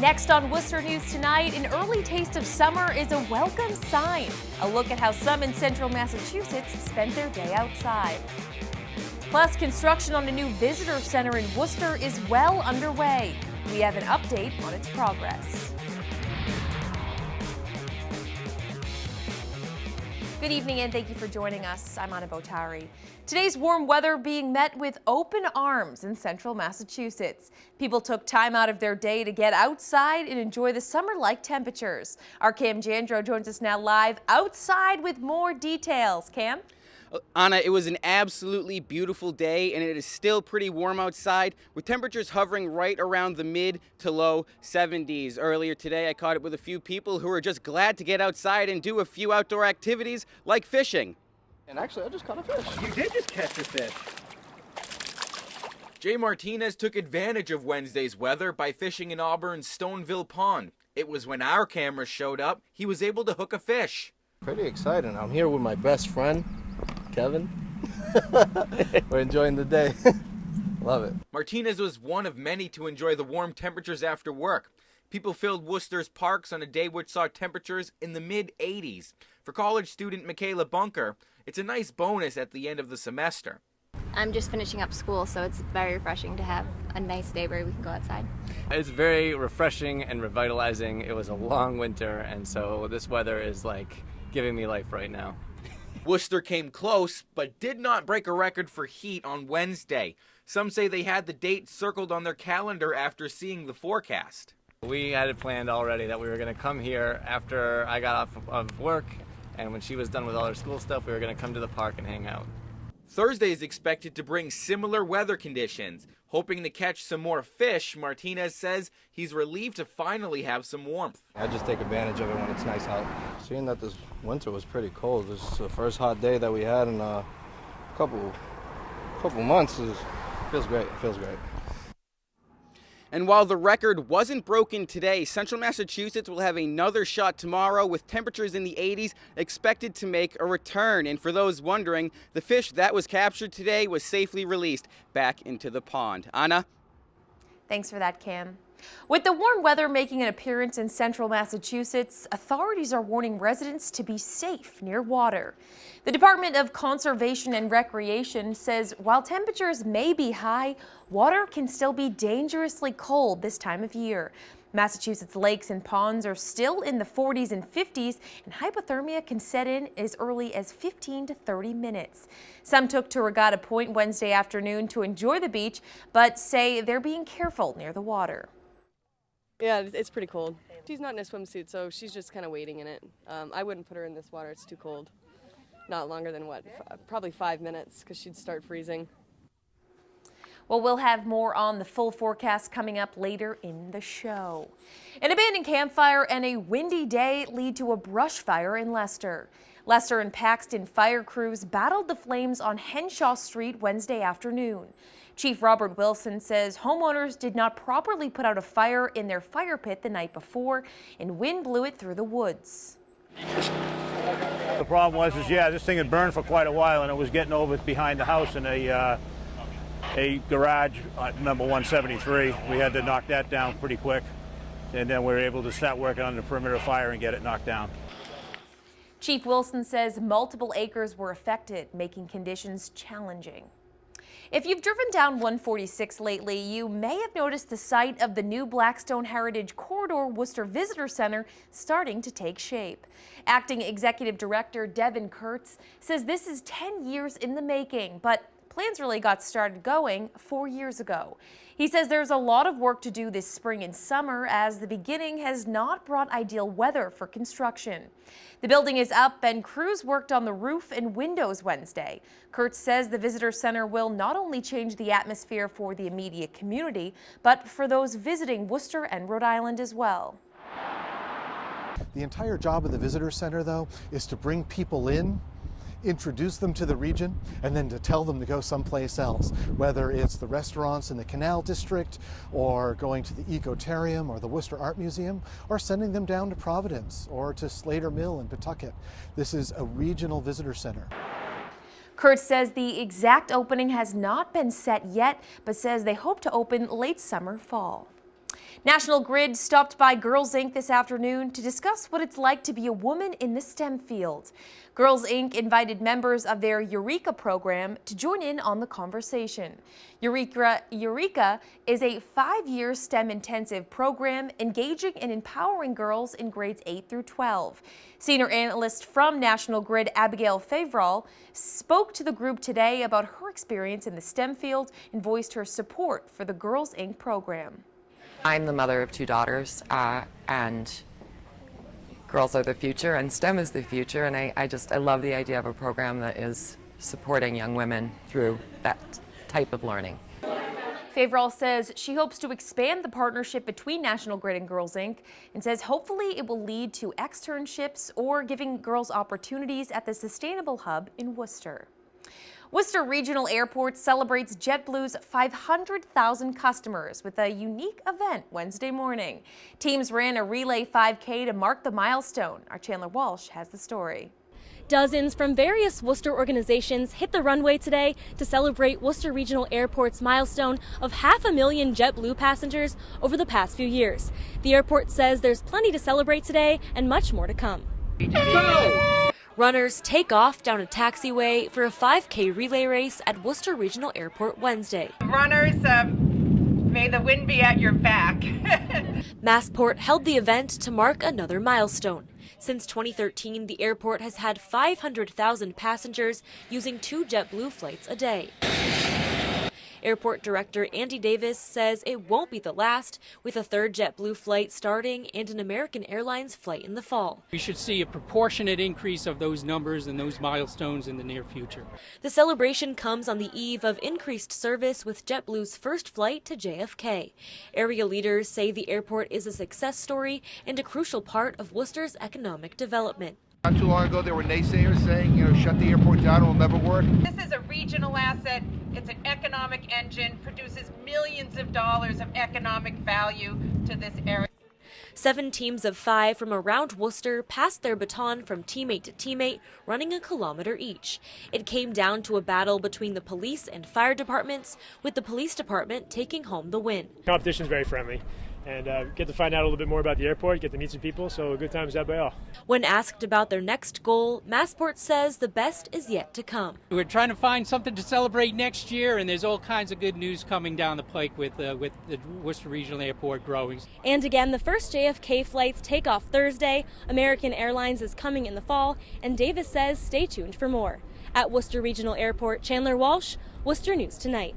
Next on Worcester News Tonight, an early taste of summer is a welcome sign. A look at how some in central Massachusetts spent their day outside. Plus, construction on a new visitor center in Worcester is well underway. We have an update on its progress. Good evening and thank you for joining us. I'm Anna Botari. Today's warm weather being met with open arms in central Massachusetts. People took time out of their day to get outside and enjoy the summer-like temperatures. Our Cam Jandro joins us now live outside with more details. Cam? Anna, it was an absolutely beautiful day, and it is still pretty warm outside, with temperatures hovering right around the mid to low 70s. Earlier today, I caught up with a few people who were just glad to get outside and do a few outdoor activities like fishing. And actually, I just caught a fish. You did just catch a fish. Jay Martinez took advantage of Wednesday's weather by fishing in Auburn's Stoneville Pond. It was when our cameras showed up, he was able to hook a fish. Pretty exciting. I'm here with my best friend, Kevin. We're enjoying the day. Love it. Martinez was one of many to enjoy the warm temperatures after work. People filled Worcester's parks on a day which saw temperatures in the mid-80s. For college student Michaela Bunker, it's a nice bonus at the end of the semester. I'm just finishing up school, so it's very refreshing to have a nice day where we can go outside. It's very refreshing and revitalizing. It was a long winter, and so this weather is like giving me life right now. Worcester came close, but did not break a record for heat on Wednesday. Some say they had the date circled on their calendar after seeing the forecast. We had it planned already that we were going to come here after I got off of work, and when she was done with all her school stuff, we were going to come to the park and hang out. Thursday is expected to bring similar weather conditions. Hoping to catch some more fish, Martinez says he's relieved to finally have some warmth. I just take advantage of it when it's nice out. Seeing that this winter was pretty cold, this is the first hot day that we had in a couple months. Feels great. It feels great. And while the record wasn't broken today, central Massachusetts will have another shot tomorrow with temperatures in the 80s expected to make a return. And for those wondering, the fish that was captured today was safely released back into the pond. Anna? Thanks for that, Cam. With the warm weather making an appearance in central Massachusetts, authorities are warning residents to be safe near water. The Department of Conservation and Recreation says while temperatures may be high, water can still be dangerously cold this time of year. Massachusetts lakes and ponds are still in the 40s and 50s, and hypothermia can set in as early as 15 to 30 minutes. Some took to Regatta Point Wednesday afternoon to enjoy the beach, but say they're being careful near the water. Yeah, it's pretty cold. She's not in a swimsuit, so she's just kind of wading in it. I wouldn't put her in this water. It's too cold. Not longer than probably 5 minutes, because she'd start freezing. Well, we'll have more on the full forecast coming up later in the show. An abandoned campfire and a windy day lead to a brush fire in Leicester. Leicester and Paxton fire crews battled the flames on Henshaw Street Wednesday afternoon. Chief Robert Wilson says homeowners did not properly put out a fire in their fire pit the night before, and wind blew it through the woods. The problem was, this thing had burned for quite a while, and it was getting over behind the house in a garage at number 173. We had to knock that down pretty quick, and then we were able to start working on the perimeter fire and get it knocked down. Chief Wilson says multiple acres were affected, making conditions challenging. If you've driven down 146 lately, you may have noticed the site of the new Blackstone Heritage Corridor Worcester Visitor Center starting to take shape. Acting Executive Director Devin Kurtz says this is 10 years in the making, but plans really got started going 4 years ago. He says there's a lot of work to do this spring and summer as the beginning has not brought ideal weather for construction. The building is up and crews worked on the roof and windows Wednesday. Kurtz says the visitor center will not only change the atmosphere for the immediate community, but for those visiting Worcester and Rhode Island as well. The entire job of the visitor center, though, is to bring people in, introduce them to the region, and then to tell them to go someplace else, whether it's the restaurants in the Canal District, or going to the Ecotarium or the Worcester Art Museum, or sending them down to Providence or to Slater Mill in Pawtucket. This is a regional visitor center. Kurtz says the exact opening has not been set yet, but says they hope to open late summer, fall. National Grid stopped by Girls Inc. this afternoon to discuss what it's like to be a woman in the STEM field. Girls Inc. invited members of their Eureka program to join in on the conversation. Eureka is a 5-year STEM-intensive program engaging and empowering girls in grades 8 through 12. Senior analyst from National Grid, Abigail Favral, spoke to the group today about her experience in the STEM field and voiced her support for the Girls Inc. program. I'm the mother of 2 daughters, and girls are the future, and STEM is the future, and I love the idea of a program that is supporting young women through that type of learning. Favral says she hopes to expand the partnership between National Grid and Girls Inc. and says hopefully it will lead to externships or giving girls opportunities at the Sustainable Hub in Worcester. Worcester Regional Airport celebrates JetBlue's 500,000 customers with a unique event Wednesday morning. Teams ran a relay 5K to mark the milestone. Our Chandler Walsh has the story. Dozens from various Worcester organizations hit the runway today to celebrate Worcester Regional Airport's milestone of 500,000 JetBlue passengers over the past few years. The airport says there's plenty to celebrate today and much more to come. Go! Runners take off down a taxiway for a 5K relay race at Worcester Regional Airport Wednesday. Runners, may the wind be at your back. Massport held the event to mark another milestone. Since 2013, the airport has had 500,000 passengers using 2 JetBlue flights a day. Airport Director Andy Davis says it won't be the last, with a 3rd JetBlue flight starting and an American Airlines flight in the fall. We should see a proportionate increase of those numbers and those milestones in the near future. The celebration comes on the eve of increased service with JetBlue's first flight to JFK. Area leaders say the airport is a success story and a crucial part of Worcester's economic development. Not too long ago, there were naysayers saying, shut the airport down, it will never work. This is a regional asset. It's an economic engine, produces millions of dollars of economic value to this area. 7 teams of 5 from around Worcester passed their baton from teammate to teammate, running a kilometer each. It came down to a battle between the police and fire departments, with the police department taking home the win. Competition is very friendly, and get to find out a little bit more about the airport, get to meet some people, so a good time is had by all. When asked about their next goal, Massport says the best is yet to come. We're trying to find something to celebrate next year, and there's all kinds of good news coming down the pike with the Worcester Regional Airport growing. And again, the first JFK flights take off Thursday. American Airlines is coming in the fall, and Davis says stay tuned for more. At Worcester Regional Airport, Chandler Walsh, Worcester News Tonight.